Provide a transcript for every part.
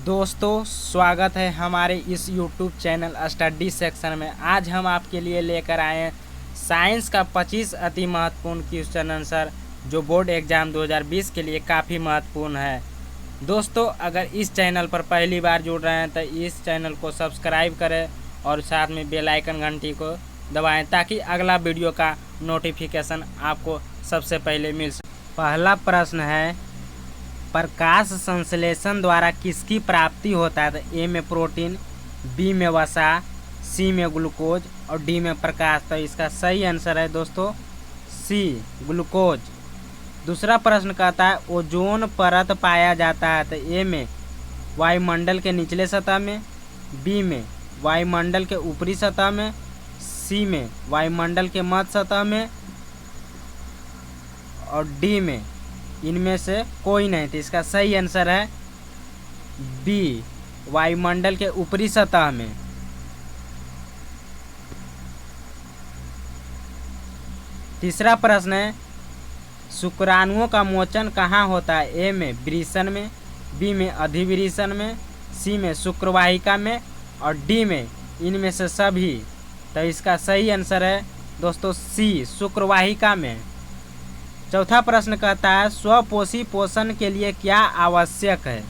दोस्तों स्वागत है हमारे इस YouTube चैनल स्टडी सेक्शन में। आज हम आपके लिए लेकर आए हैं साइंस का 25 अति महत्वपूर्ण क्वेश्चन आंसर जो बोर्ड एग्ज़ाम 2020 के लिए काफ़ी महत्वपूर्ण है। दोस्तों अगर इस चैनल पर पहली बार जुड़ रहे हैं तो इस चैनल को सब्सक्राइब करें और साथ में बेल आइकन घंटी को दबाएं ताकि अगला वीडियो का नोटिफिकेशन आपको सबसे पहले मिल सके। पहला प्रश्न है, प्रकाश संश्लेषण द्वारा किसकी प्राप्ति होता है? तो ए में प्रोटीन, बी में वसा, सी में ग्लूकोज और डी में प्रकाश। तो इसका सही आंसर है दोस्तों सी ग्लूकोज। दूसरा प्रश्न कहता है ओजोन परत पाया जाता है? तो ए में वायुमंडल के निचले सतह में, बी में वायुमंडल के ऊपरी सतह में, सी में वायुमंडल के मध्य सतह में और डी में इनमें से कोई नहीं। तो इसका सही आंसर है बी वायुमंडल के ऊपरी सतह में। तीसरा प्रश्न है शुक्राणुओं का मोचन कहाँ होता है? ए में वृषण में, बी में अधिवृषण में, सी में शुक्रवाहिका में और डी में इनमें से सभी। तो इसका सही आंसर है दोस्तों सी शुक्रवाहिका में। चौथा प्रश्न कहता है स्वपोषी पोषण के लिए क्या आवश्यक है?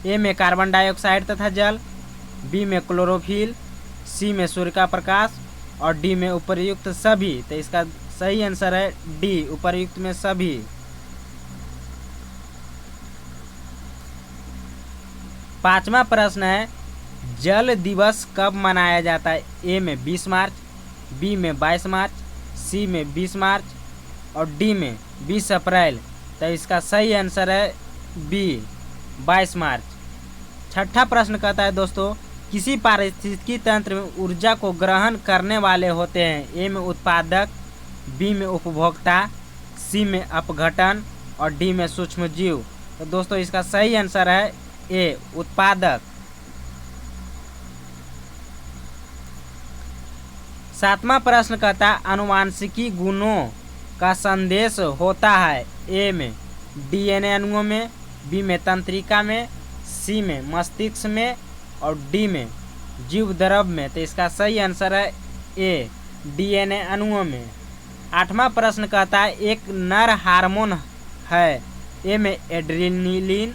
ए में कार्बन डाइऑक्साइड तथा जल, बी में क्लोरोफिल, सी में सूर्य का प्रकाश और डी में उपर्युक्त सभी। तो इसका सही आंसर है डी उपर्युक्त में सभी। पांचवा प्रश्न है जल दिवस कब मनाया जाता है? ए में 20 मार्च, बी में 22 मार्च, सी में 20 मार्च और डी में 20 अप्रैल। तो इसका सही आंसर है बी 22 मार्च। छठा प्रश्न कहता है दोस्तों किसी पारिस्थितिकी तंत्र में ऊर्जा को ग्रहण करने वाले होते हैं? ए में उत्पादक, बी में उपभोक्ता, सी में अपघटन और डी में सूक्ष्मजीव। तो दोस्तों इसका सही आंसर है ए उत्पादक। सातवां प्रश्न कहता है आनुवांशिकी गुणों का संदेश होता है? ए में डीएनए अणुओं में, बी में तंत्रिका में, सी में मस्तिष्क में और डी में जीव द्रव में। तो इसका सही आंसर है ए डीएनए अणुओं में। आठवां प्रश्न कहता है एक नर हार्मोन है? ए में एड्रेनलिन,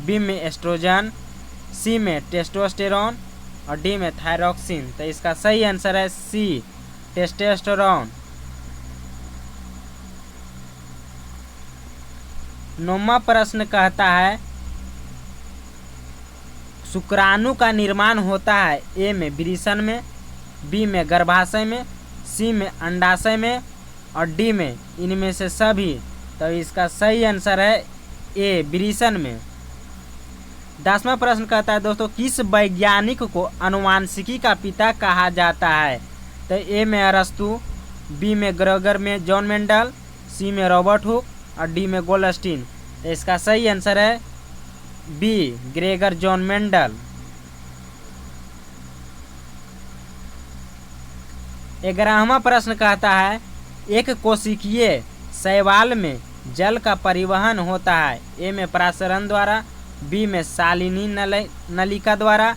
बी में एस्ट्रोजन, सी में टेस्टोस्टेरोन और डी में थायरॉक्सिन। तो इसका सही आंसर है सी टेस्टोस्टेरोन। नौवां प्रश्न कहता है शुक्राणु का निर्माण होता है? ए में वृषण में, बी में गर्भाशय में, सी में अंडाशय में और डी में इनमें से सभी। तो इसका सही आंसर है ए वृषण में। 10वां प्रश्न कहता है दोस्तों किस वैज्ञानिक को आनुवांशिकी का पिता कहा जाता है? तो ए में अरस्तु, बी में ग्रेगर में जॉन मेंडल, सी में रॉबर्ट हुक और डी में गोल्डस्टीन। तो इसका सही आंसर है बी ग्रेगर जॉन मेंडल। 11वां प्रश्न कहता है एक कोशिकीय शैवाल में जल का परिवहन होता है? ए में प्रासरण द्वारा, बी में शालिनी नलिका द्वारा,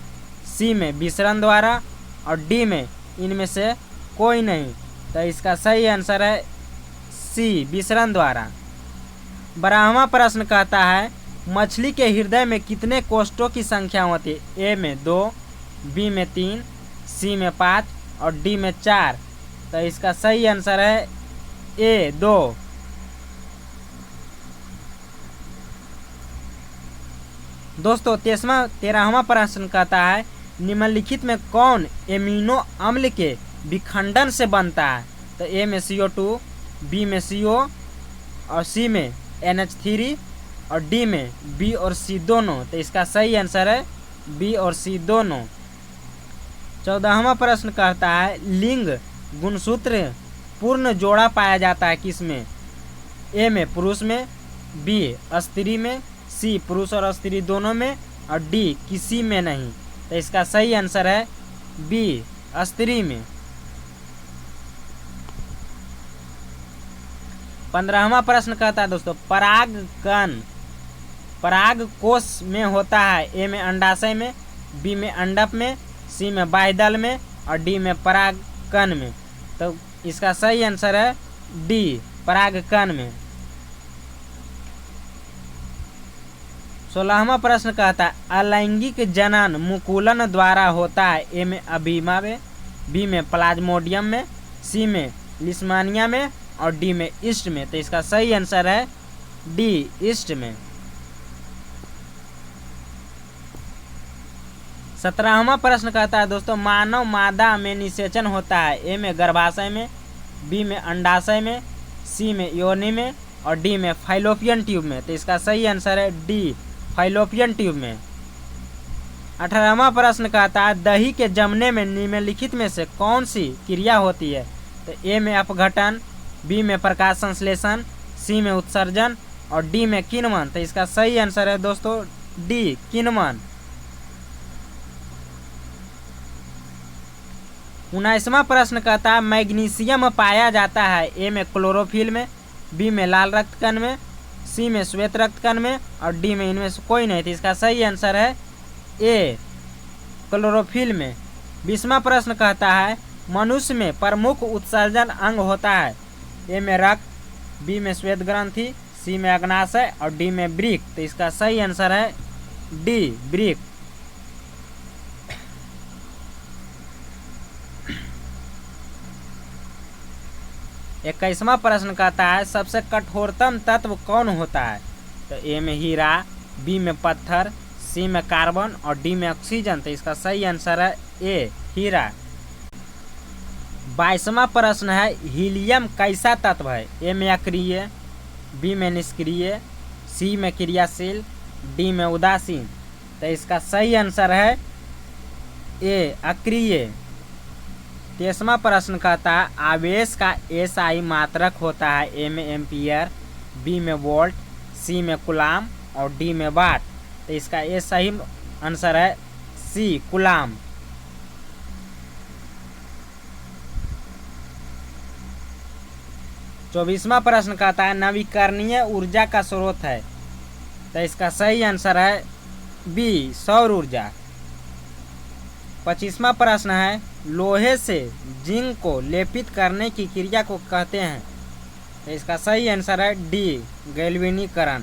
सी में विसरण द्वारा और डी में इनमें से कोई नहीं। तो इसका सही आंसर है सी विसरण द्वारा। 12वां प्रश्न कहता है मछली के हृदय में कितने कोष्ठों की संख्या होती है? ए में 2, बी में 3, सी में 5 और डी में 4। तो इसका सही आंसर है ए 2। दोस्तों 13वां प्रश्न कहता है निम्नलिखित में कौन एमिनो अम्ल के विखंडन से बनता है? तो ए में CO2, बी में CO और सी में NH3 और डी में बी और सी दोनों। तो इसका सही आंसर है बी और सी दोनों। 14वां प्रश्न कहता है लिंग गुणसूत्र पूर्ण जोड़ा पाया जाता है किसमें? ए में पुरुष में, बी स्त्री में, सी पुरुष और स्त्री दोनों में और डी किसी में नहीं। तो इसका सही आंसर है बी स्त्री में। 15वां प्रश्न कहता है दोस्तों परागकण पराग कोश में होता है? ए में अंडाशय में, बी में अंडक में, सी में बाह्यदल में और डी में परागकण में। तो इसका सही आंसर है डी, परागकण में। 16वां प्रश्न कहता है अलैंगिक जनन मुकुलन द्वारा होता है? ए में अबीमा में, बी में प्लाज्मोडियम में, सी में लिस्मानिया में और डी में ईस्ट में। तो इसका सही आंसर है डी, ईस्ट में। 17वां प्रश्न कहता है दोस्तों मानव मादा में निषेचन होता है? ए में गर्भाशय में, बी में अंडाशय में, सी में योनि में और डी में फाइलोपियन ट्यूब में। तो इसका सही आंसर है डी, फाइलोपियन ट्यूब में। 18वां प्रश्न कहता है दही के जमने में निम्नलिखित में से कौन सी क्रिया होती है? तो ए में अपघटन, बी में प्रकाश संश्लेषण, सी में उत्सर्जन और डी में किण्वन। तो इसका सही आंसर है दोस्तों डी, किण्वन। 19वां प्रश्न कहता है मैग्नीशियम पाया जाता है? ए में क्लोरोफिल में, बी में लाल रक्त कण में, सी में श्वेत रक्त कण में और डी में इनमें से कोई नहीं। तो इसका सही आंसर है ए, क्लोरोफिल में। 20वां प्रश्न कहता है मनुष्य में प्रमुख उत्सर्जन अंग होता है? ए में रक्त, बी में श्वेत ग्रंथि, सी में अग्नाशय और डी में वृक्क। तो इसका सही आंसर है डी, वृक्क। 21वां प्रश्न कहता है सबसे कठोरतम तत्व कौन होता है? तो ए में हीरा, बी में पत्थर, सी में कार्बन और डी में ऑक्सीजन। तो इसका सही आंसर है ए, हीरा। 22वां प्रश्न है हीलियम कैसा तत्व है? ए में अक्रिय, बी में निष्क्रिय, सी में क्रियाशील, डी में उदासीन। तो इसका सही आंसर है ए, अक्रिय। 23वां प्रश्न कहता है आवेश का एसआई मात्रक होता है? ए में एम्पियर, बी में वोल्ट, सी में कूलाम और डी में वाट। तो इसका ये सही आंसर है सी, कूलाम। 24वां प्रश्न कहता है नवीकरणीय ऊर्जा का स्रोत है? तो इसका सही आंसर है बी, सौर ऊर्जा। 25वां प्रश्न है लोहे से जिंक को लेपित करने की क्रिया को कहते हैं? तो इसका सही आंसर है डी, गैल्वेनीकरण।